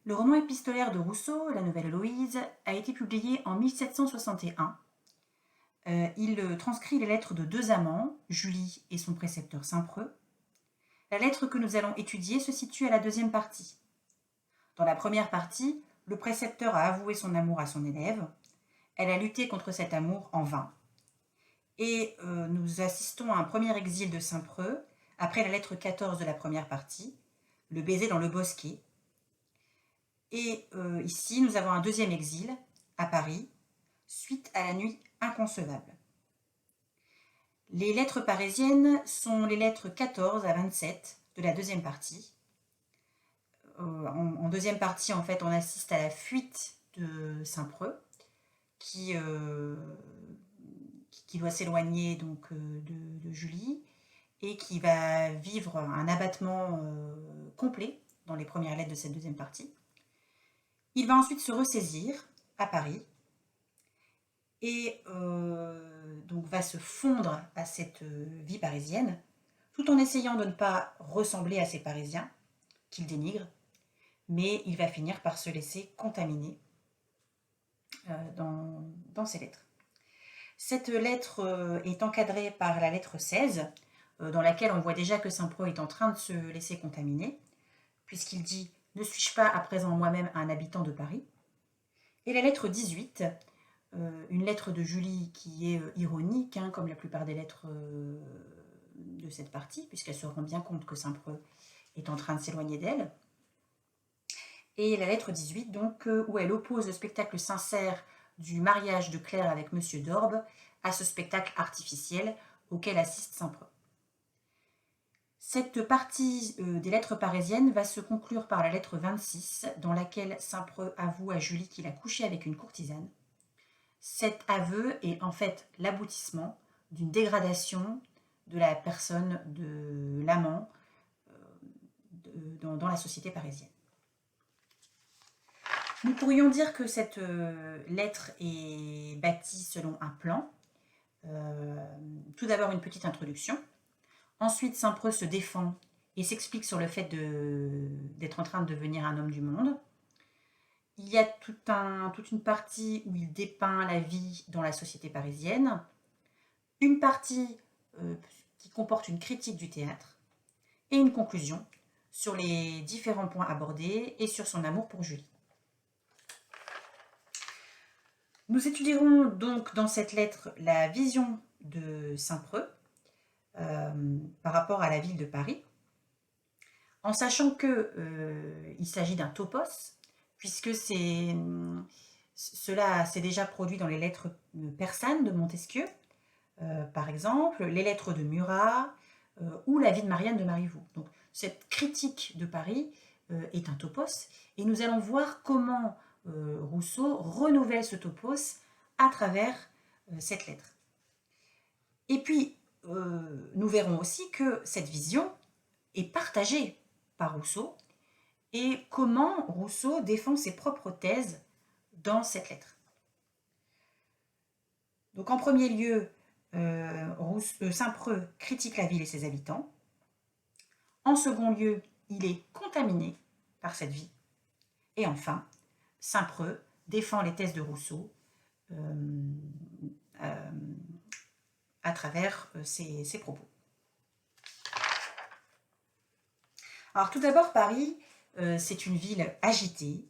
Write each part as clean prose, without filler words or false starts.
Le roman épistolaire de Rousseau, La Nouvelle Héloïse, a été publié en 1761. Il transcrit les lettres de deux amants, Julie et son précepteur Saint-Preux. La lettre que nous allons étudier se situe à la deuxième partie. Dans la première partie, le précepteur a avoué son amour à son élève. Elle a lutté contre cet amour en vain. Et nous assistons à un premier exil de Saint-Preux, après la lettre 14 de la première partie, le baiser dans le bosquet. Et ici, nous avons un deuxième exil, à Paris, suite à la nuit inconcevable. Les lettres parisiennes sont les lettres 14 à 27 de la deuxième partie. En deuxième partie, en fait, on assiste à la fuite de Saint-Preux, qui doit s'éloigner donc de Julie et qui va vivre un abattement complet dans les premières lettres de cette deuxième partie. Il va ensuite se ressaisir à Paris et donc va se fondre à cette vie parisienne, tout en essayant de ne pas ressembler à ces Parisiens qu'il dénigre, mais il va finir par se laisser contaminer dans ses lettres. Cette lettre est encadrée par la lettre 16, dans laquelle on voit déjà que Saint-Preux est en train de se laisser contaminer, puisqu'il dit « Ne suis-je pas à présent moi-même un habitant de Paris ?» Et la lettre 18, une lettre de Julie qui est ironique, comme la plupart des lettres de cette partie, puisqu'elle se rend bien compte que Saint-Preux est en train de s'éloigner d'elle. Et la lettre 18, donc, où elle oppose le spectacle sincère du mariage de Claire avec Monsieur d'Orbe à ce spectacle artificiel auquel assiste Saint-Preux. Cette partie des lettres parisiennes va se conclure par la lettre 26, dans laquelle Saint-Preux avoue à Julie qu'il a couché avec une courtisane. Cet aveu est en fait l'aboutissement d'une dégradation de la personne de l'amant dans la société parisienne. Nous pourrions dire que cette lettre est bâtie selon un plan. Tout d'abord une petite introduction. Ensuite, Saint-Preux se défend et s'explique sur le fait d'être en train de devenir un homme du monde. Il y a toute une partie où il dépeint la vie dans la société parisienne. Une partie qui comporte une critique du théâtre. Et une conclusion sur les différents points abordés et sur son amour pour Julie. Nous étudierons donc dans cette lettre la vision de Saint-Preux par rapport à la ville de Paris, en sachant qu'il s'agit d'un topos, puisque cela s'est déjà produit dans les lettres persanes de Montesquieu, par exemple, les lettres de Murat ou la vie de Marianne de Marivaux. Donc, cette critique de Paris est un topos, et nous allons voir comment Rousseau renouvelle ce topos à travers cette lettre. Et puis, nous verrons aussi que cette vision est partagée par Rousseau et comment Rousseau défend ses propres thèses dans cette lettre. Donc, en premier lieu, Saint-Preux critique la ville et ses habitants. En second lieu, il est contaminé par cette vie. Et enfin, Saint-Preux défend les thèses de Rousseau à travers ses propos. Alors tout d'abord, Paris, c'est une ville agitée.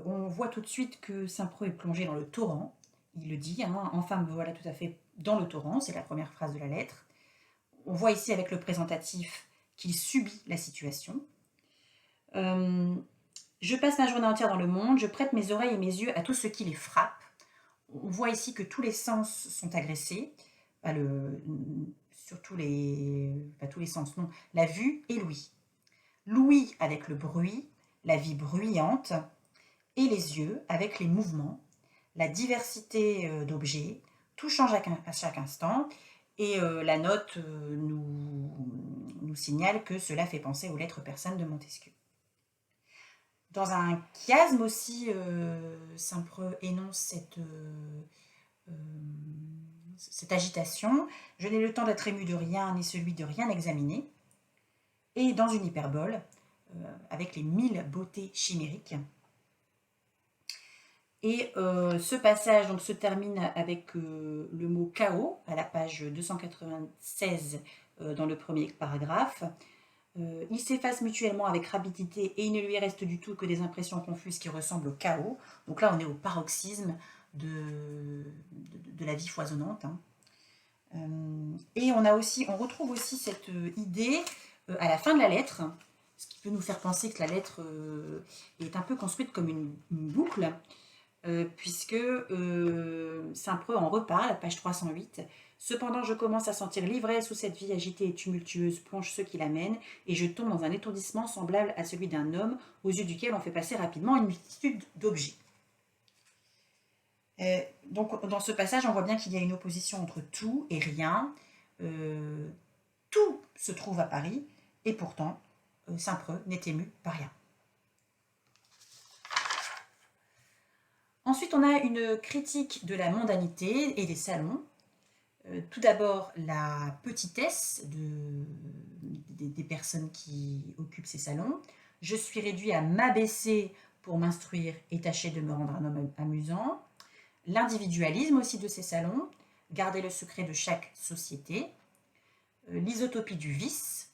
On voit tout de suite que Saint-Preux est plongé dans le torrent. Il le dit, enfin me voilà tout à fait dans le torrent, c'est la première phrase de la lettre. On voit ici avec le présentatif qu'il subit la situation. Je passe ma journée entière dans le monde, je prête mes oreilles et mes yeux à tout ce qui les frappe. On voit ici que tous les sens sont agressés, tous les sens, non, la vue et l'ouïe. L'ouïe avec le bruit, la vie bruyante, et les yeux avec les mouvements, la diversité d'objets, tout change à chaque instant, et la note nous signale que cela fait penser aux lettres persanes de Montesquieu. Dans un chiasme aussi, Saint-Preux énonce cette agitation. Je n'ai le temps d'être ému de rien, ni celui de rien examiner. Et dans une hyperbole, avec les 1000 beautés chimériques, Et ce passage donc, se termine avec le mot chaos à la page 296 dans le premier paragraphe. Ils s'effacent mutuellement avec rapidité et il ne lui reste du tout que des impressions confuses qui ressemblent au chaos. Donc là, on est au paroxysme de la vie foisonnante. Hein. Et on retrouve aussi cette idée à la fin de la lettre, ce qui peut nous faire penser que la lettre est un peu construite comme une boucle, puisque Saint-Preux en reparle, page 308. Cependant, je commence à sentir l'ivresse où cette vie agitée et tumultueuse plonge ceux qui la mènent, et je tombe dans un étourdissement semblable à celui d'un homme aux yeux duquel on fait passer rapidement une multitude d'objets. Donc, dans ce passage, on voit bien qu'il y a une opposition entre tout et rien. Tout se trouve à Paris, et pourtant, Saint-Preux n'est ému par rien. Ensuite, on a une critique de la mondanité et des salons. Tout d'abord, la petitesse des personnes qui occupent ces salons. Je suis réduit à m'abaisser pour m'instruire et tâcher de me rendre un homme amusant. L'individualisme aussi de ces salons, garder le secret de chaque société. L'isotopie du vice,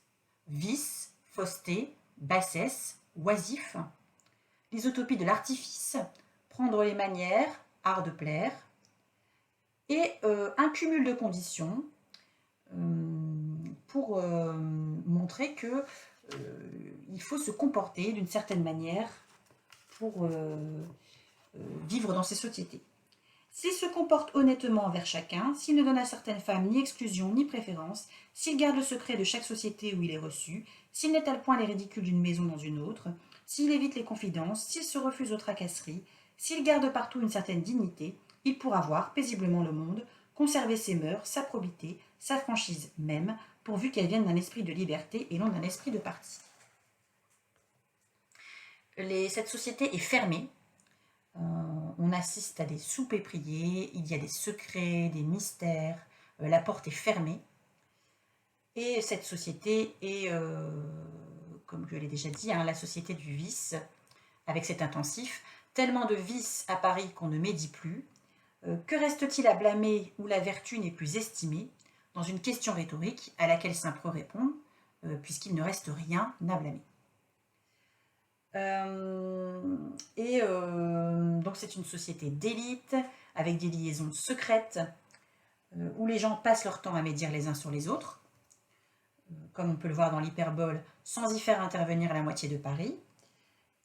fausseté, bassesse, oisif. L'isotopie de l'artifice, prendre les manières, art de plaire. Et un cumul de conditions pour montrer que il faut se comporter d'une certaine manière pour vivre dans ces sociétés. S'il se comporte honnêtement envers chacun, s'il ne donne à certaines femmes ni exclusion ni préférence, s'il garde le secret de chaque société où il est reçu, s'il n'étale point les ridicules d'une maison dans une autre, s'il évite les confidences, s'il se refuse aux tracasseries, s'il garde partout une certaine dignité, il pourra voir paisiblement le monde, conserver ses mœurs, sa probité, sa franchise même, pourvu qu'elle vienne d'un esprit de liberté et non d'un esprit de parti. Cette société est fermée. On assiste à des soupers priés, il y a des secrets, des mystères, la porte est fermée. Et cette société est, comme je l'ai déjà dit, hein, la société du vice, avec cet intensif. Tellement de vices à Paris qu'on ne médit plus. Que reste-t-il à blâmer où la vertu n'est plus estimée? Dans une question rhétorique à laquelle Saint-Preux répond, puisqu'il ne reste rien à blâmer. Donc c'est une société d'élite, avec des liaisons secrètes, où les gens passent leur temps à médire les uns sur les autres, comme on peut le voir dans l'hyperbole, sans y faire intervenir la moitié de Paris,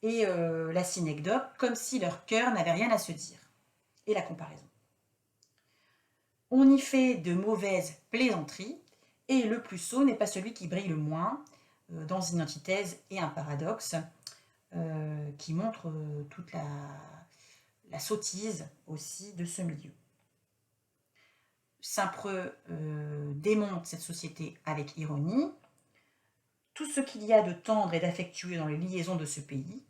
et la synecdoque, comme si leur cœur n'avait rien à se dire, et la comparaison. On y fait de mauvaises plaisanteries, et le plus sot n'est pas celui qui brille le moins, dans une antithèse et un paradoxe, qui montre toute la sottise aussi de ce milieu. Saint-Preux démonte cette société avec ironie. Tout ce qu'il y a de tendre et d'affectueux dans les liaisons de ce pays,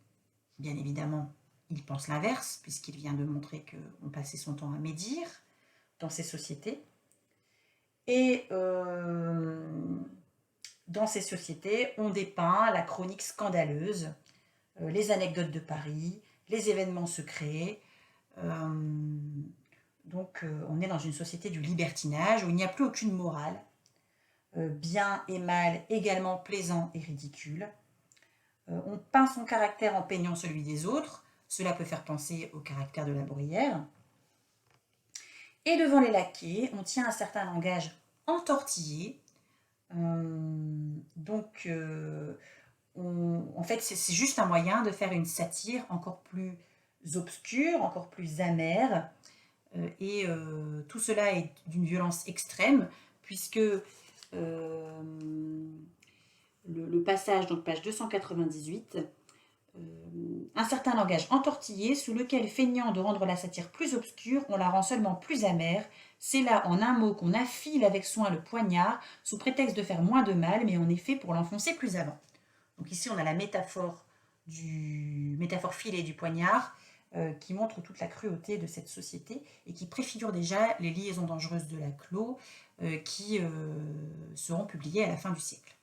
bien évidemment, il pense l'inverse, puisqu'il vient de montrer qu'on passait son temps à médire dans ces sociétés. Et dans ces sociétés, on dépeint la chronique scandaleuse, les anecdotes de Paris, les événements secrets. Donc on est dans une société du libertinage où il n'y a plus aucune morale, bien et mal également plaisant et ridicule. On peint son caractère en peignant celui des autres, cela peut faire penser au caractère de la Bruyère. Et devant les laquais, on tient un certain langage entortillé. En fait, c'est juste un moyen de faire une satire encore plus obscure, encore plus amère. Et tout cela est d'une violence extrême, puisque le passage, donc page 298, un certain langage entortillé sous lequel, feignant de rendre la satire plus obscure, on la rend seulement plus amère. C'est là, en un mot, qu'on affile avec soin le poignard, sous prétexte de faire moins de mal, mais en effet pour l'enfoncer plus avant. Donc ici, on a la métaphore filée du poignard, qui montre toute la cruauté de cette société et qui préfigure déjà les liaisons dangereuses de la Clos qui seront publiées à la fin du siècle.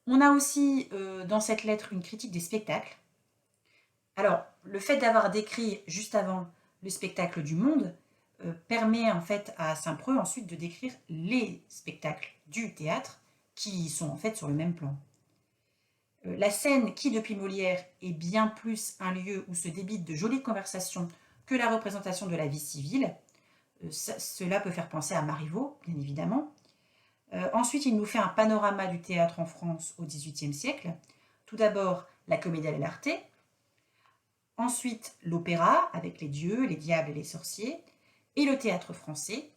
On a aussi dans cette lettre une critique des spectacles. Alors, le fait d'avoir décrit juste avant le spectacle du monde permet en fait à Saint-Preux ensuite de décrire les spectacles du théâtre qui sont en fait sur le même plan. La scène qui, depuis Molière, est bien plus un lieu où se débitent de jolies conversations que la représentation de la vie civile, cela peut faire penser à Marivaux, bien évidemment. Ensuite, il nous fait un panorama du théâtre en France au XVIIIe siècle. Tout d'abord, la comédie dell'arte. Ensuite, l'opéra, avec les dieux, les diables et les sorciers. Et le théâtre français,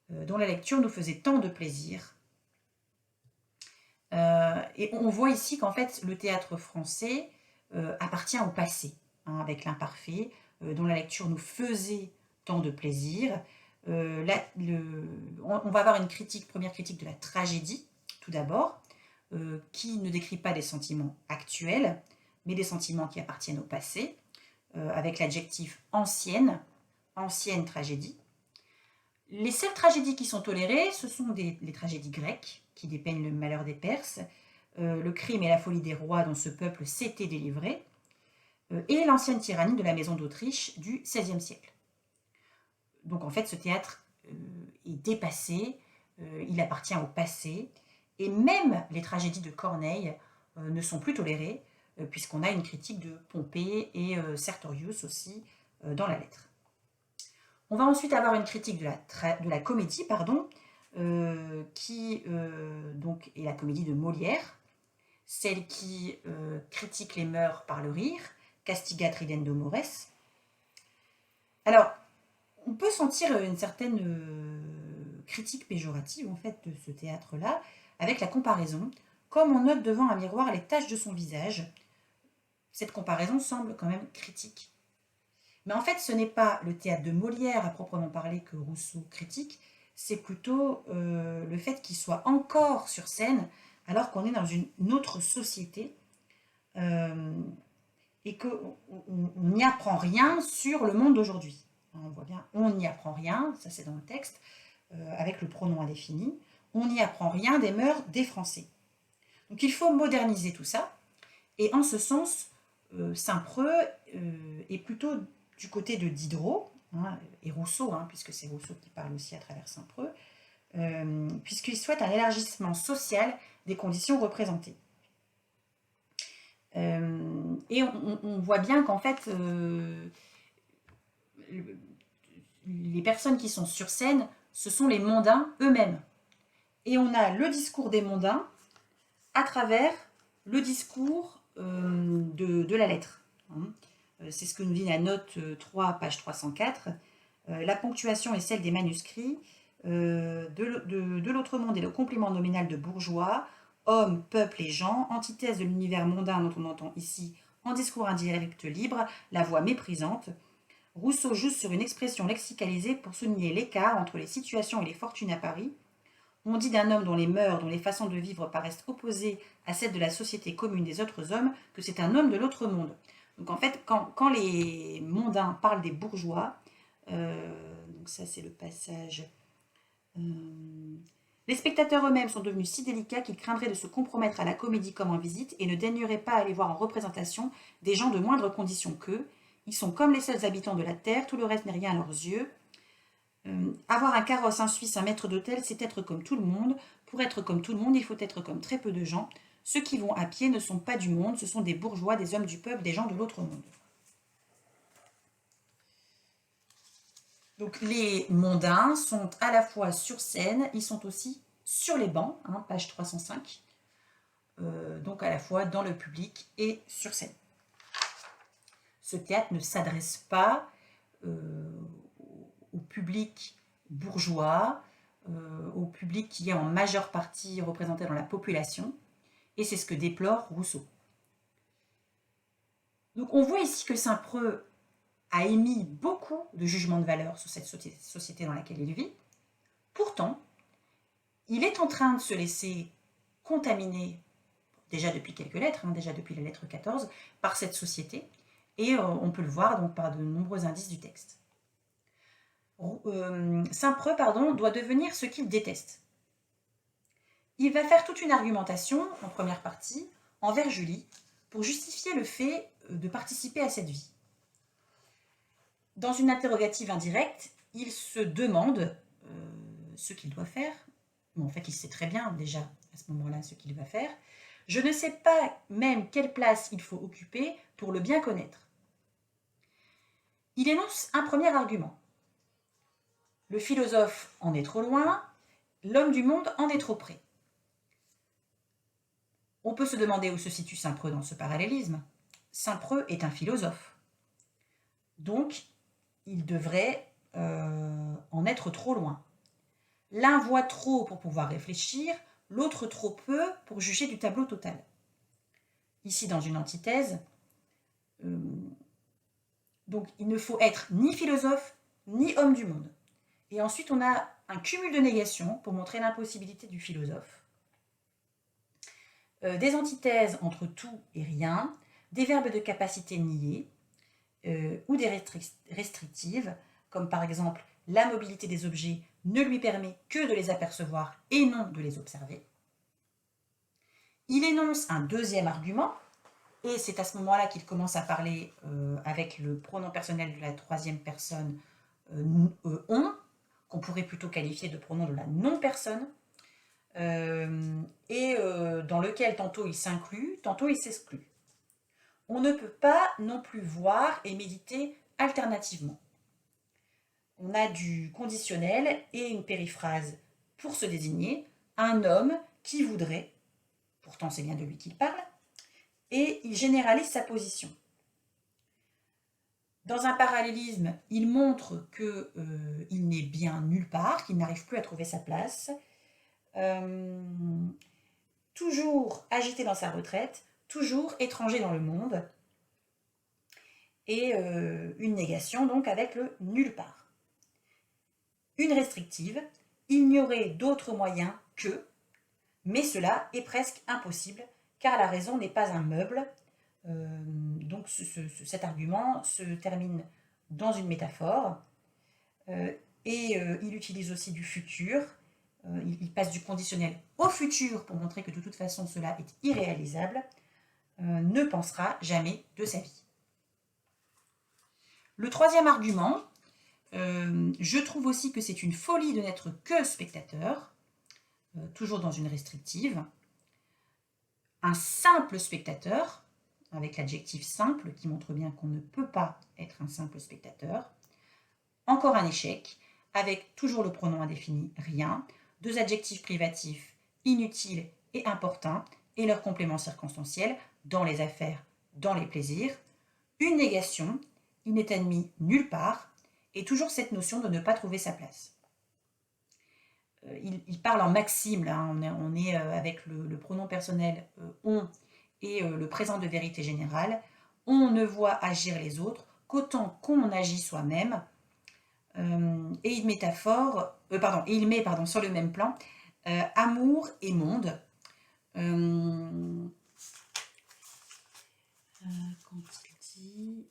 dont la lecture nous faisait tant de plaisir. Et on voit ici qu'en fait, le théâtre français appartient au passé, hein, avec l'imparfait, dont la lecture nous faisait tant de plaisir. On va avoir une première critique de la tragédie, tout d'abord, qui ne décrit pas des sentiments actuels, mais des sentiments qui appartiennent au passé, avec l'adjectif ancienne, ancienne tragédie. Les seules tragédies qui sont tolérées, ce sont les tragédies grecques, qui dépeignent le malheur des Perses, le crime et la folie des rois dont ce peuple s'était délivré, et l'ancienne tyrannie de la maison d'Autriche du XVIe siècle. Donc en fait, ce théâtre est dépassé, il appartient au passé, et même les tragédies de Corneille ne sont plus tolérées, puisqu'on a une critique de Pompée et Sertorius aussi dans la lettre. On va ensuite avoir une critique de la comédie, qui donc est la comédie de Molière, celle qui critique les mœurs par le rire, Castigat ridendo mores. Alors, on peut sentir une certaine critique péjorative en fait de ce théâtre-là, avec la comparaison. Comme on note devant un miroir les taches de son visage, cette comparaison semble quand même critique. Mais en fait, ce n'est pas le théâtre de Molière à proprement parler que Rousseau critique, c'est plutôt le fait qu'il soit encore sur scène alors qu'on est dans une autre société et qu'on n'y apprend rien sur le monde d'aujourd'hui. On voit bien, on n'y apprend rien, ça c'est dans le texte, avec le pronom indéfini, on n'y apprend rien des mœurs des Français. Donc il faut moderniser tout ça, et en ce sens, Saint-Preux est plutôt du côté de Diderot, hein, et Rousseau, hein, puisque c'est Rousseau qui parle aussi à travers Saint-Preux, puisqu'il souhaite un élargissement social des conditions représentées. Et on voit bien qu'en fait, les personnes qui sont sur scène, ce sont les mondains eux-mêmes. Et on a le discours des mondains à travers le discours de la lettre. C'est ce que nous dit la note 3, page 304. La ponctuation est celle des manuscrits. De l'autre monde est le complément nominal de bourgeois, homme, peuple et gens, antithèse de l'univers mondain dont on entend ici, en discours indirect libre, la voix méprisante. Rousseau joue sur une expression lexicalisée pour souligner l'écart entre les situations et les fortunes à Paris. On dit d'un homme dont les mœurs, dont les façons de vivre paraissent opposées à celles de la société commune des autres hommes, que c'est un homme de l'autre monde. Donc en fait, quand les mondains parlent des bourgeois, donc ça c'est le passage... les spectateurs eux-mêmes sont devenus si délicats qu'ils craindraient de se compromettre à la comédie comme en visite et ne daigneraient pas aller voir en représentation des gens de moindre condition qu'eux. Ils sont comme les seuls habitants de la terre, tout le reste n'est rien à leurs yeux. Avoir un carrosse, un Suisse, un maître d'hôtel, c'est être comme tout le monde. Pour être comme tout le monde, il faut être comme très peu de gens. Ceux qui vont à pied ne sont pas du monde, ce sont des bourgeois, des hommes du peuple, des gens de l'autre monde. Donc les mondains sont à la fois sur scène, ils sont aussi sur les bancs, hein, page 305, donc à la fois dans le public et sur scène. Ce théâtre ne s'adresse pas au public bourgeois, au public qui est en majeure partie représenté dans la population, et c'est ce que déplore Rousseau. Donc on voit ici que Saint-Preux a émis beaucoup de jugements de valeur sur cette société dans laquelle il vit. Pourtant, il est en train de se laisser contaminer, déjà depuis quelques lettres, hein, déjà depuis la lettre 14, par cette société, et on peut le voir donc par de nombreux indices du texte. Saint-Preux doit devenir ce qu'il déteste. Il va faire toute une argumentation, en première partie, envers Julie, pour justifier le fait de participer à cette vie. Dans une interrogative indirecte, il se demande ce qu'il doit faire. Bon, en fait, il sait très bien déjà à ce moment-là ce qu'il va faire. Je ne sais pas même quelle place il faut occuper pour le bien connaître. Il énonce un premier argument. Le philosophe en est trop loin, l'homme du monde en est trop près. On peut se demander où se situe Saint-Preux dans ce parallélisme. Saint-Preux est un philosophe. Donc, il devrait en être trop loin. L'un voit trop pour pouvoir réfléchir, l'autre trop peu pour juger du tableau total. Ici, dans une antithèse, donc il ne faut être ni philosophe, ni homme du monde. Et ensuite, on a un cumul de négations pour montrer l'impossibilité du philosophe. Des antithèses entre tout et rien, des verbes de capacité niés, ou des restrictives, comme par exemple la mobilité des objets ne lui permet que de les apercevoir et non de les observer. Il énonce un deuxième argument, et c'est à ce moment-là qu'il commence à parler avec le pronom personnel de la troisième personne on, qu'on pourrait plutôt qualifier de pronom de la non-personne, et dans lequel tantôt il s'inclut, tantôt il s'exclut. On ne peut pas non plus voir et méditer alternativement. On a du conditionnel et une périphrase pour se désigner un homme qui voudrait, pourtant c'est bien de lui qu'il parle, et il généralise sa position. Dans un parallélisme, il montre qu'il n'est bien nulle part, qu'il n'arrive plus à trouver sa place, toujours agité dans sa retraite, toujours étranger dans le monde, et une négation donc avec le nulle part. Une restrictive, il n'y aurait d'autre moyen que, mais cela est presque impossible, car la raison n'est pas un meuble. Donc cet argument se termine dans une métaphore, et il utilise aussi du futur. Il passe du conditionnel au futur pour montrer que de toute façon cela est irréalisable. Ne pensera jamais de sa vie. Le troisième argument, je trouve aussi que c'est une folie de n'être que spectateur, toujours dans une restrictive. Un simple spectateur, avec l'adjectif simple qui montre bien qu'on ne peut pas être un simple spectateur. Encore un échec, avec toujours le pronom indéfini rien, deux adjectifs privatifs inutiles et importuns et leur complément circonstanciel dans les affaires, dans les plaisirs. Une négation, il n'est admis nulle part, et toujours cette notion de ne pas trouver sa place. Il parle en maxime, là, on est avec le pronom personnel on et le présent de vérité générale. On ne voit agir les autres qu'autant qu'on agit soi-même. Et il met sur le même plan amour et monde. Quand il dit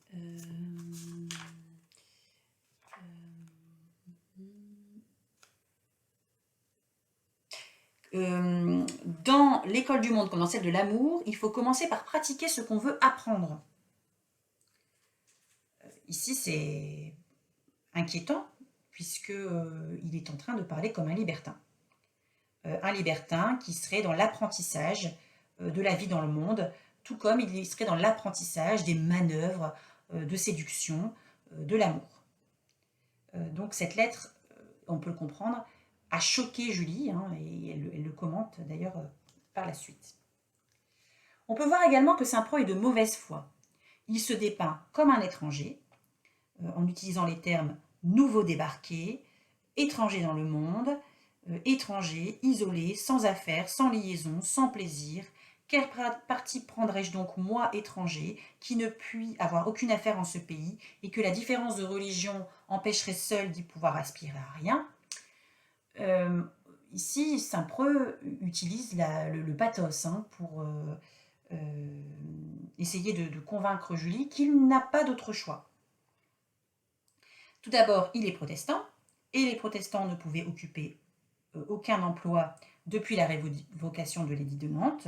dans l'école du monde comme dans celle de l'amour, il faut commencer par pratiquer ce qu'on veut apprendre. Ici, c'est inquiétant, puisqu'il est en train de parler comme un libertin. Un libertin qui serait dans l'apprentissage de la vie dans le monde, tout comme il serait dans l'apprentissage des manœuvres de séduction, de l'amour. Donc cette lettre, on peut le comprendre, a choqué Julie, et elle le commente d'ailleurs par la suite. On peut voir également que Saint-Preux est de mauvaise foi. Il se dépeint comme un étranger, en utilisant les termes nouveau débarqué, étranger dans le monde, étranger, isolé, sans affaires, sans liaison, sans plaisir. Quel parti prendrais-je donc, moi, étranger, qui ne puis avoir aucune affaire en ce pays, et que la différence de religion empêcherait seule d'y pouvoir aspirer à rien? Ici, Saint-Preux utilise le pathos pour essayer de convaincre Julie qu'il n'a pas d'autre choix. Tout d'abord, il est protestant, et les protestants ne pouvaient occuper aucun emploi depuis la révocation de l'édit de Nantes.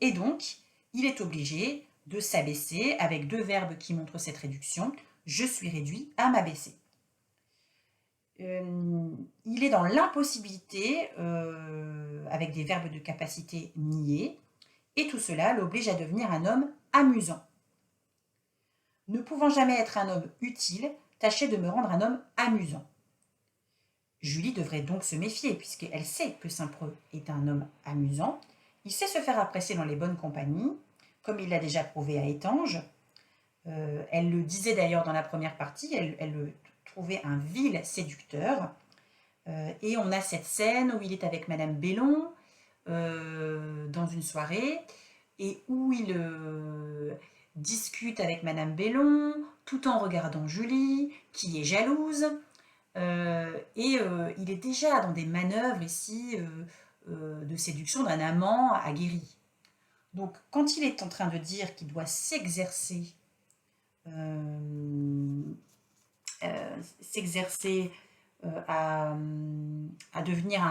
Et donc, il est obligé de s'abaisser avec deux verbes qui montrent cette réduction. Je suis réduit à m'abaisser. Il est dans l'impossibilité, avec des verbes de capacité niés, et tout cela l'oblige à devenir un homme amusant. Ne pouvant jamais être un homme utile, tâchez de me rendre un homme amusant. Julie devrait donc se méfier, puisqu'elle sait que Saint-Preux est un homme amusant. Il sait se faire apprécier dans les bonnes compagnies, comme il l'a déjà prouvé à Étanges. Elle le disait d'ailleurs dans la première partie, elle le trouvait un vil séducteur. Et on a cette scène où il est avec Madame Bellon dans une soirée et où il discute avec Madame Bellon tout en regardant Julie, qui est jalouse. Il est déjà dans des manœuvres ici de séduction d'un amant aguerri. Donc quand il est en train de dire qu'il doit s'exercer à devenir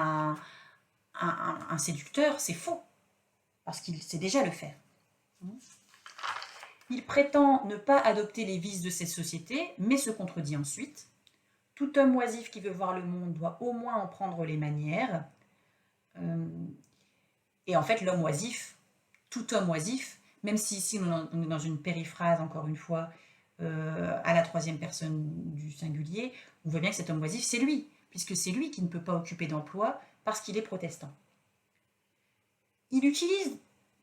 un séducteur, c'est faux, parce qu'il sait déjà le faire. Il prétend ne pas adopter les vices de ces sociétés, mais se contredit ensuite. Tout homme oisif qui veut voir le monde doit au moins en prendre les manières. Et en fait, l'homme oisif, tout homme oisif, même si ici on est dans une périphrase, encore une fois, à la troisième personne du singulier, on voit bien que cet homme oisif, c'est lui, puisque c'est lui qui ne peut pas occuper d'emploi parce qu'il est protestant. Il utilise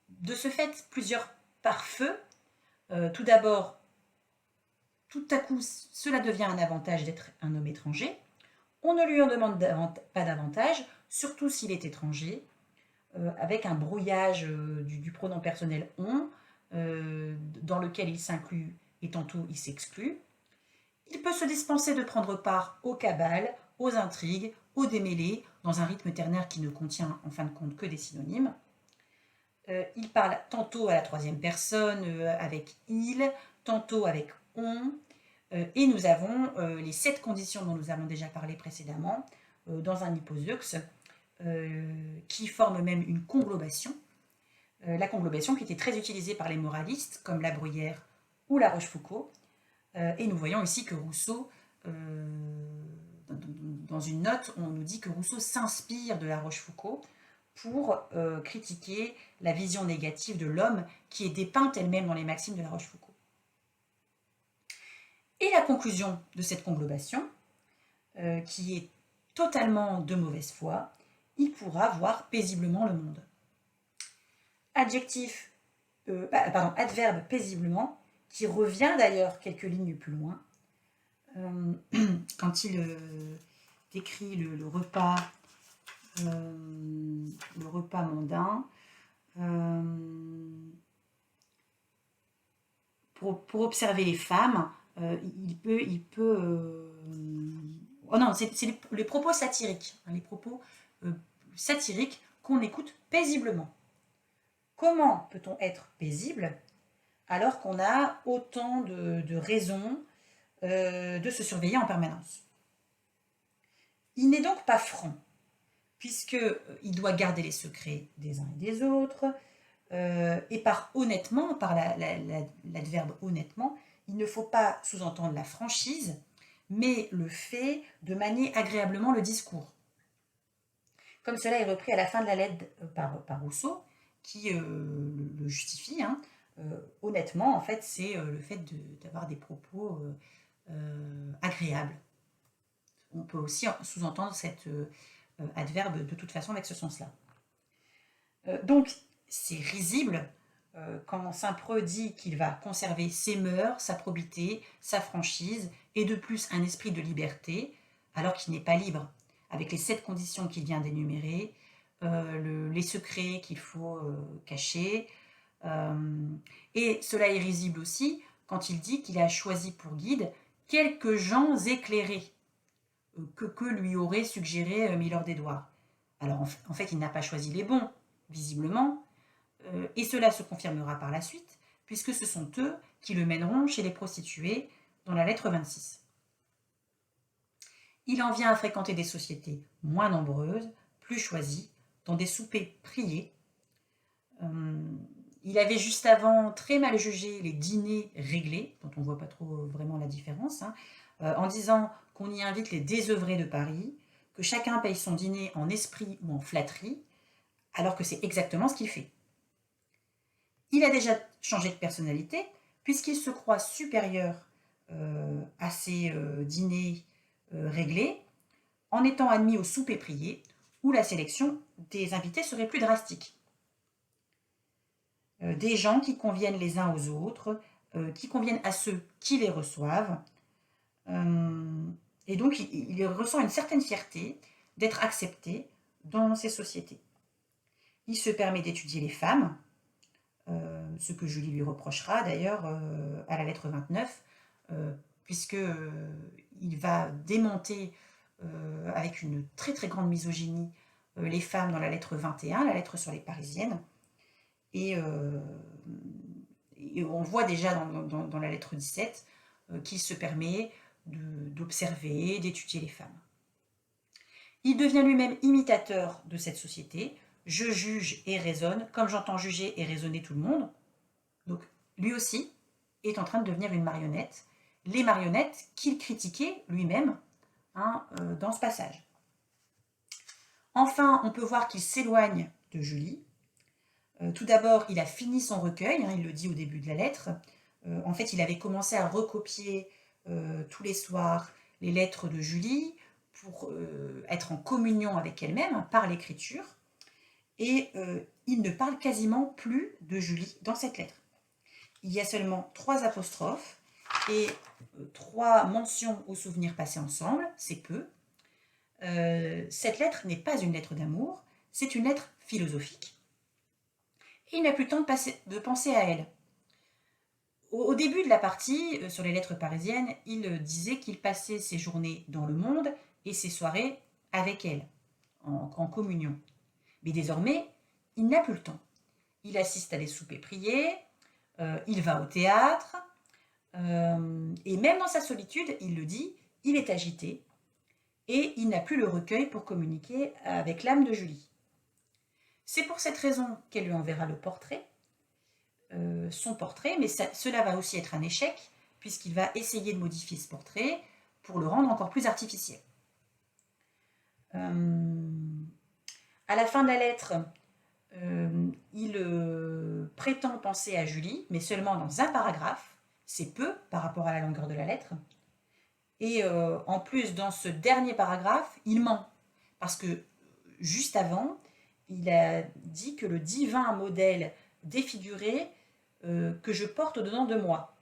de ce fait plusieurs pare-feux. Tout d'abord, tout à coup, cela devient un avantage d'être un homme étranger. On ne lui en demande pas davantage, surtout s'il est étranger, avec un brouillage du pronom personnel on, dans lequel il s'inclut et tantôt il s'exclut. Il peut se dispenser de prendre part aux cabales, aux intrigues, aux démêlés, dans un rythme ternaire qui ne contient en fin de compte que des synonymes. Il parle tantôt à la troisième personne avec il, tantôt avec on, et nous avons les 7 conditions dont nous avons déjà parlé précédemment dans un hyposeux qui forme même une conglobation. La conglobation qui était très utilisée par les moralistes comme La Bruyère ou La Rochefoucauld. Et nous voyons ici que Rousseau, dans une note, on nous dit que Rousseau s'inspire de La Rochefoucauld pour critiquer la vision négative de l'homme qui est dépeinte elle-même dans les maximes de La Rochefoucauld. Et la conclusion de cette conglobation, qui est totalement de mauvaise foi, il pourra voir paisiblement le monde. Adverbe paisiblement, qui revient d'ailleurs quelques lignes plus loin, quand il décrit le repas mondain, pour observer les femmes, oh non, c'est les propos satiriques, les propos satiriques qu'on écoute paisiblement. Comment peut-on être paisible alors qu'on a autant de raisons de se surveiller en permanence? Il n'est donc pas franc, puisqu'il doit garder les secrets des uns et des autres, et par honnêtement, par l'adverbe honnêtement, il ne faut pas sous-entendre la franchise, mais le fait de manier agréablement le discours. Comme cela est repris à la fin de la lettre par Rousseau, qui le justifie. Honnêtement, en fait, c'est le fait d'avoir des propos agréables. On peut aussi sous-entendre cet adverbe de toute façon avec ce sens-là. Donc, c'est risible quand Saint-Preux dit qu'il va conserver ses mœurs, sa probité, sa franchise, et de plus un esprit de liberté, alors qu'il n'est pas libre, avec les 7 conditions qu'il vient d'énumérer, les secrets qu'il faut cacher. Et cela est risible aussi quand il dit qu'il a choisi pour guide quelques gens éclairés que lui aurait suggéré Milord Édouard. Alors en fait, il n'a pas choisi les bons, visiblement, et cela se confirmera par la suite, puisque ce sont eux qui le mèneront chez les prostituées dans la lettre 26. Il en vient à fréquenter des sociétés moins nombreuses, plus choisies, dans des soupers priés. Il avait juste avant très mal jugé les dîners réglés, dont on ne voit pas trop vraiment la différence, hein, en disant qu'on y invite les désœuvrés de Paris, que chacun paye son dîner en esprit ou en flatterie, alors que c'est exactement ce qu'il fait. Il a déjà changé de personnalité, puisqu'il se croit supérieur à ces dîners réglés, en étant admis au souper prié, où la sélection des invités serait plus drastique. Des gens qui conviennent les uns aux autres, qui conviennent à ceux qui les reçoivent. Et donc, il ressent une certaine fierté d'être accepté dans ces sociétés. Il se permet d'étudier les femmes, ce que Julie lui reprochera d'ailleurs à la lettre 29, puisqu'il va démonter avec une très très grande misogynie les femmes dans la lettre 21, la lettre sur les Parisiennes. Et on voit déjà dans la lettre 17 qu'il se permet d'observer, d'étudier les femmes. Il devient lui-même imitateur de cette société. Je juge et raisonne comme j'entends juger et raisonner tout le monde. Donc lui aussi est en train de devenir une marionnette. Les marionnettes qu'il critiquait lui-même dans ce passage. Enfin, on peut voir qu'il s'éloigne de Julie. Tout d'abord, il a fini son recueil, il le dit au début de la lettre. En fait, il avait commencé à recopier tous les soirs les lettres de Julie pour être en communion avec elle-même par l'écriture. Et il ne parle quasiment plus de Julie dans cette lettre. Il y a seulement 3 apostrophes et 3 mentions aux souvenirs passés ensemble, c'est peu. Cette lettre n'est pas une lettre d'amour, c'est une lettre philosophique. Et il n'a plus le temps de penser à elle. Au début de la partie, sur les lettres parisiennes, il disait qu'il passait ses journées dans le monde et ses soirées avec elle, en communion. Mais désormais, il n'a plus le temps. Il assiste à des soupers priés, il va au théâtre, et même dans sa solitude, il le dit, il est agité, et il n'a plus le recueil pour communiquer avec l'âme de Julie. C'est pour cette raison qu'elle lui enverra le portrait, son portrait, mais cela va aussi être un échec, puisqu'il va essayer de modifier ce portrait pour le rendre encore plus artificiel. À la fin de la lettre, il prétend penser à Julie, mais seulement dans un paragraphe, c'est peu par rapport à la longueur de la lettre. Et en plus, dans ce dernier paragraphe, il ment, parce que juste avant, il a dit que le divin modèle défiguré que je porte au-dedans de moi.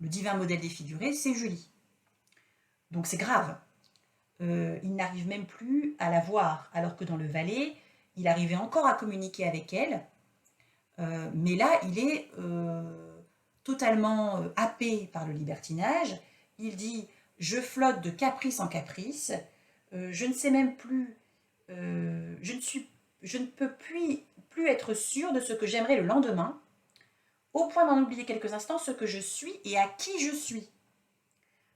Le divin modèle défiguré, c'est Julie. Donc c'est grave. Il n'arrive même plus à la voir, alors que dans le Valais, il arrivait encore à communiquer avec elle. Mais là, il est totalement happé par le libertinage. Il dit « Je flotte de caprice en caprice. Je ne sais même plus... je ne peux plus être sûr de ce que j'aimerais le lendemain, au point d'en oublier quelques instants ce que je suis et à qui je suis. »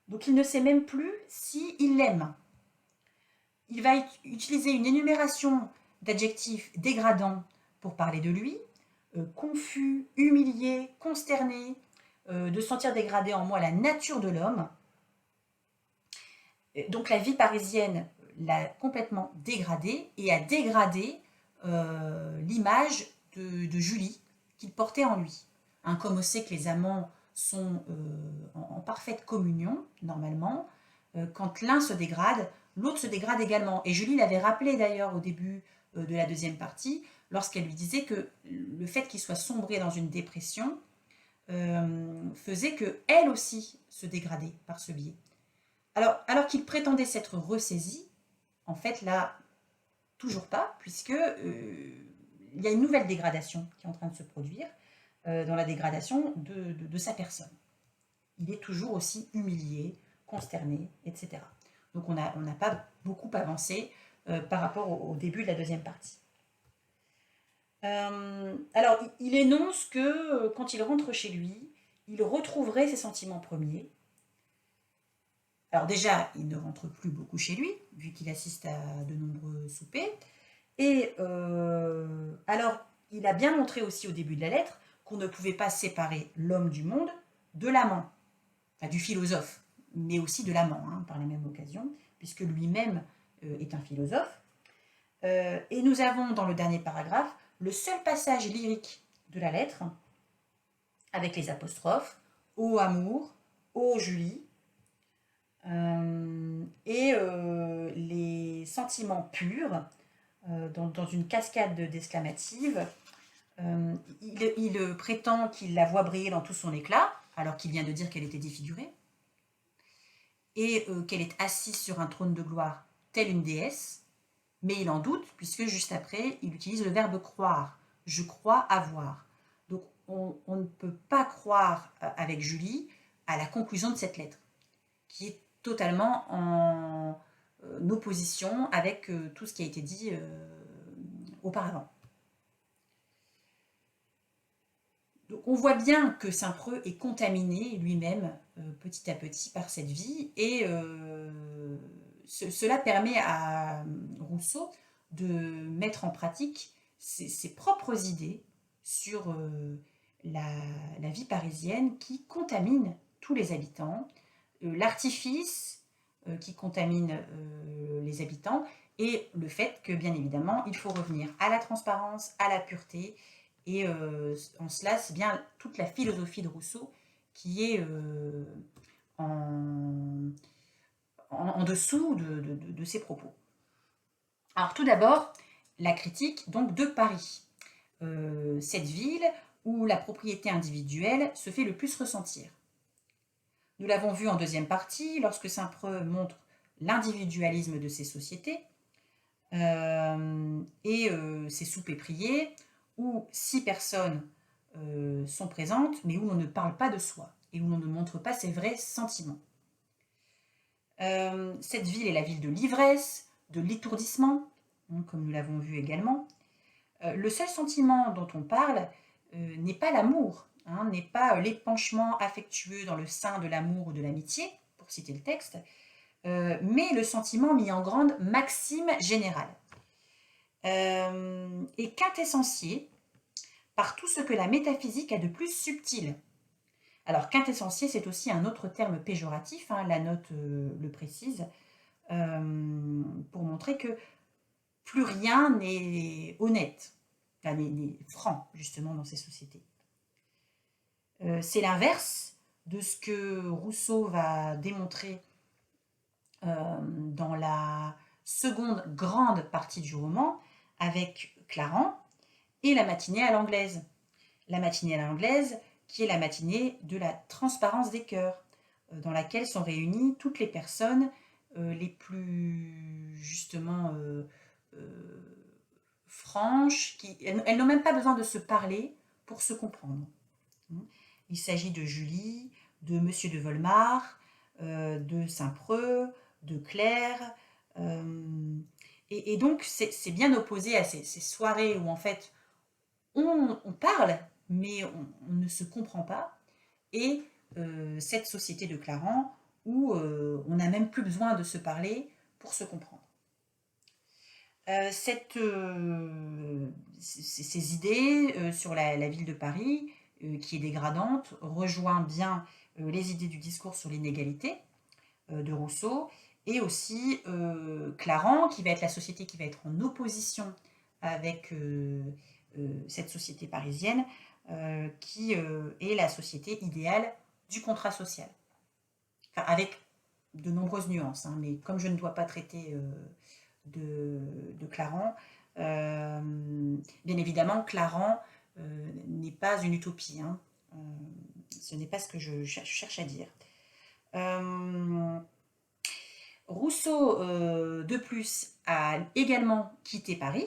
Donc il ne sait même plus s'il l'aime. Il va utiliser une énumération d'adjectifs dégradants pour parler de lui, confus, humilié, consterné, de sentir dégrader en moi la nature de l'homme. Donc la vie parisienne l'a complètement dégradé et a dégradé l'image de Julie qu'il portait en lui. Comme on sait que les amants sont en parfaite communion, normalement, quand l'un se dégrade, l'autre se dégrade également. Et Julie l'avait rappelé d'ailleurs au début de la deuxième partie, lorsqu'elle lui disait que le fait qu'il soit sombré dans une dépression faisait qu'elle aussi se dégradait par ce biais. Alors qu'il prétendait s'être ressaisi, en fait là, toujours pas, puisque il y a une nouvelle dégradation qui est en train de se produire, dans la dégradation de sa personne. Il est toujours aussi humilié, consterné, etc. Donc on n'a pas beaucoup avancé par rapport au début de la deuxième partie. Alors, il énonce que quand il rentre chez lui, il retrouverait ses sentiments premiers. Alors déjà, il ne rentre plus beaucoup chez lui, vu qu'il assiste à de nombreux soupers. Et alors, il a bien montré aussi au début de la lettre qu'on ne pouvait pas séparer l'homme du monde de l'amant, enfin du philosophe, mais aussi de l'amant, hein, par la même occasion, puisque lui-même est un philosophe. Et nous avons dans le dernier paragraphe le seul passage lyrique de la lettre, avec les apostrophes, ô amour, ô Julie, et les sentiments purs dans une cascade d'exclamatives. Il prétend qu'il la voit briller dans tout son éclat, alors qu'il vient de dire qu'elle était défigurée, et qu'elle est assise sur un trône de gloire, telle une déesse, mais il en doute, puisque juste après, il utilise le verbe croire. Je crois avoir. Donc, on ne peut pas croire avec Julie à la conclusion de cette lettre, qui est totalement en opposition avec tout ce qui a été dit auparavant. Donc, on voit bien que Saint-Preux est contaminé lui-même petit à petit par cette vie, et cela permet à Rousseau de mettre en pratique ses propres idées sur la vie parisienne qui contamine tous les habitants, l'artifice qui contamine les habitants, et le fait que, bien évidemment, il faut revenir à la transparence, à la pureté, et en cela, c'est bien toute la philosophie de Rousseau qui est en dessous de ses propos. Alors tout d'abord, la critique donc de Paris, cette ville où la propriété individuelle se fait le plus ressentir. Nous l'avons vu en deuxième partie, lorsque Saint-Preux montre l'individualisme de ces sociétés et ces soupers priés, où 6 personnes sont présentes, mais où l'on ne parle pas de soi et où l'on ne montre pas ses vrais sentiments. Cette ville est la ville de l'ivresse, de l'étourdissement, comme nous l'avons vu également. Le seul sentiment dont on parle n'est pas l'amour, n'est pas l'épanchement affectueux dans le sein de l'amour ou de l'amitié, pour citer le texte, mais le sentiment mis en grande maxime générale. Et quintessentiel par tout ce que la métaphysique a de plus subtil. Alors, quintessentiel, c'est aussi un autre terme péjoratif, la note le précise, pour montrer que plus rien n'est honnête, n'est franc, justement, dans ces sociétés. C'est l'inverse de ce que Rousseau va démontrer dans la seconde grande partie du roman, avec Clarent et la matinée à l'anglaise. La matinée à l'anglaise, qui est la matinée de la transparence des cœurs, dans laquelle sont réunies toutes les personnes les plus justement franches, elles n'ont même pas besoin de se parler pour se comprendre. Il s'agit de Julie, de Monsieur de Volmar, de Saint-Preux, de Claire, et donc c'est bien opposé à ces soirées où en fait on parle, mais on ne se comprend pas, et cette société de Clarent où on n'a même plus besoin de se parler pour se comprendre. Ces idées sur la ville de Paris, qui est dégradante, rejoint bien les idées du discours sur l'inégalité de Rousseau, et aussi Clarent, qui va être la société qui va être en opposition avec cette société parisienne, qui est la société idéale du contrat social. Enfin, avec de nombreuses nuances, mais comme je ne dois pas traiter de Clarent, bien évidemment, Clarent n'est pas une utopie. Ce n'est pas ce que je cherche à dire. Rousseau, de plus, a également quitté Paris.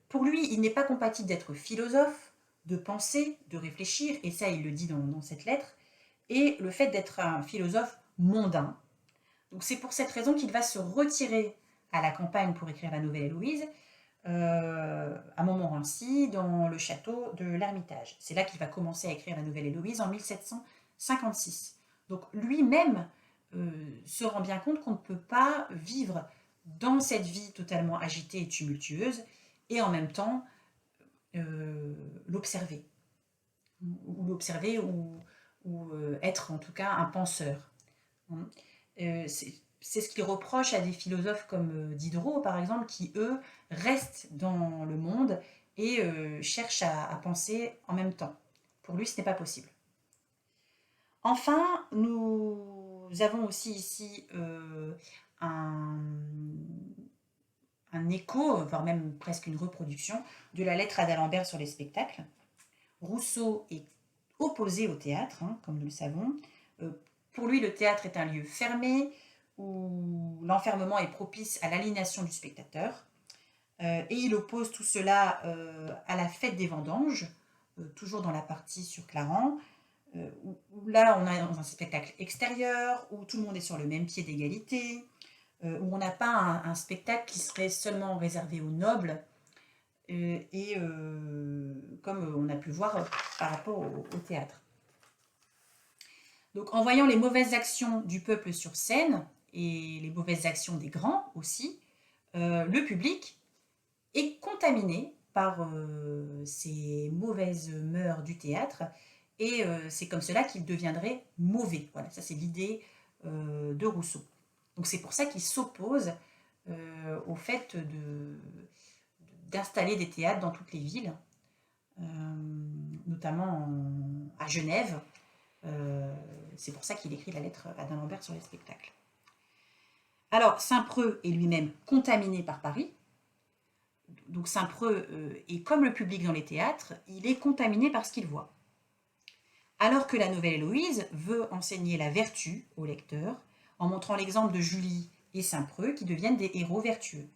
Pour lui, il n'est pas compatible d'être philosophe, de penser, de réfléchir, et ça, il le dit dans cette lettre, et le fait d'être un philosophe mondain. Donc c'est pour cette raison qu'il va se retirer à la campagne pour écrire la Nouvelle Héloïse, à Montmorency, dans le château de l'Ermitage. C'est là qu'il va commencer à écrire la Nouvelle Héloïse en 1756. Donc lui-même se rend bien compte qu'on ne peut pas vivre dans cette vie totalement agitée et tumultueuse et en même temps l'observer. ou l'observer, ou être en tout cas un penseur. C'est ce qu'il reproche à des philosophes comme Diderot, par exemple, qui, eux, restent dans le monde et cherchent à penser en même temps. Pour lui, ce n'est pas possible. Enfin, nous avons aussi ici un écho, voire même presque une reproduction, de la lettre à d'Alembert sur les spectacles. Rousseau est opposé au théâtre, comme nous le savons. Pour lui, le théâtre est un lieu fermé où l'enfermement est propice à l'aliénation du spectateur. Et il oppose tout cela à la fête des vendanges, toujours dans la partie sur Clarens, où là on a un spectacle extérieur, où tout le monde est sur le même pied d'égalité, où on n'a pas un spectacle qui serait seulement réservé aux nobles, et comme on a pu voir par rapport au théâtre. Donc en voyant les mauvaises actions du peuple sur scène, et les mauvaises actions des grands aussi, le public est contaminé par ces mauvaises mœurs du théâtre, et c'est comme cela qu'il deviendrait mauvais. Voilà, ça c'est l'idée de Rousseau. Donc c'est pour ça qu'il s'oppose au fait d'installer des théâtres dans toutes les villes, notamment à Genève. C'est pour ça qu'il écrit la lettre à d'Alembert sur les spectacles. Alors, Saint-Preux est lui-même contaminé par Paris. Donc Saint-Preux est comme le public dans les théâtres, il est contaminé par ce qu'il voit. Alors que la nouvelle Héloïse veut enseigner la vertu au lecteur en montrant l'exemple de Julie et Saint-Preux qui deviennent des héros vertueux.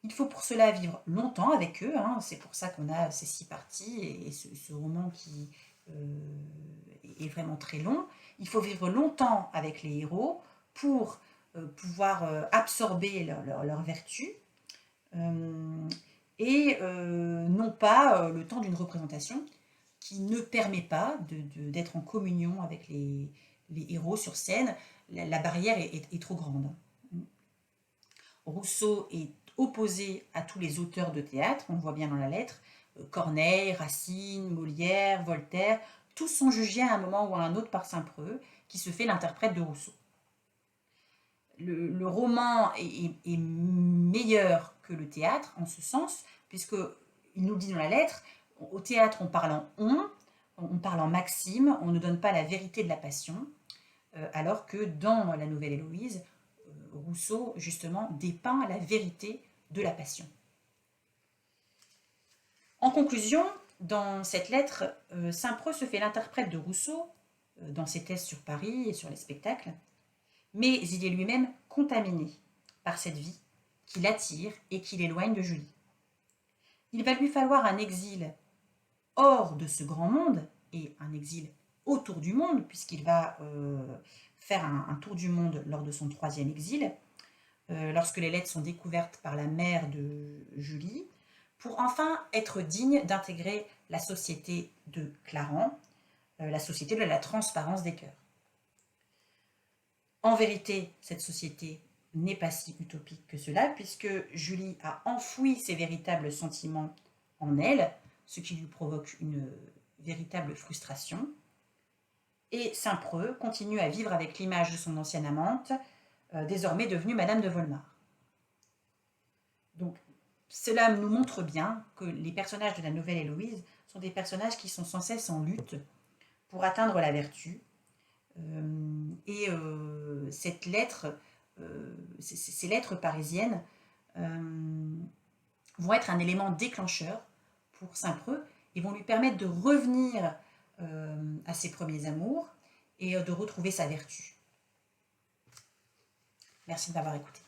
Il faut pour cela vivre longtemps avec eux, c'est pour ça qu'on a ces 6 parties et ce roman qui est vraiment très long. Il faut vivre longtemps avec les héros pour pouvoir absorber leur vertu, et non pas le temps d'une représentation qui ne permet pas d'être en communion avec les héros sur scène. La barrière est trop grande. Rousseau est opposé à tous les auteurs de théâtre, on le voit bien dans la lettre, Corneille, Racine, Molière, Voltaire, tous sont jugés à un moment ou à un autre par Saint-Preux, qui se fait l'interprète de Rousseau. Le roman est meilleur que le théâtre en ce sens, puisqu'il nous dit dans la lettre, au théâtre on parle en on parle en maxime, on ne donne pas la vérité de la passion, alors que dans la nouvelle Héloïse, Rousseau justement dépeint la vérité de la passion. En conclusion, dans cette lettre, Saint-Preux se fait l'interprète de Rousseau dans ses thèses sur Paris et sur les spectacles, mais il est lui-même contaminé par cette vie qui l'attire et qui l'éloigne de Julie. Il va lui falloir un exil hors de ce grand monde et un exil autour du monde, puisqu'il va faire un tour du monde lors de son 3e exil, lorsque les lettres sont découvertes par la mère de Julie, pour enfin être digne d'intégrer la société de Clarens, la société de la transparence des cœurs. En vérité, cette société n'est pas si utopique que cela, puisque Julie a enfoui ses véritables sentiments en elle, ce qui lui provoque une véritable frustration. Et Saint-Preux continue à vivre avec l'image de son ancienne amante, désormais devenue Madame de Volmar. Donc, cela nous montre bien que les personnages de la nouvelle Héloïse sont des personnages qui sont sans cesse en lutte pour atteindre la vertu. Cette lettre, ces lettres parisiennes vont être un élément déclencheur pour Saint-Preux et vont lui permettre de revenir à ses premiers amours et de retrouver sa vertu. Merci de m'avoir écouté.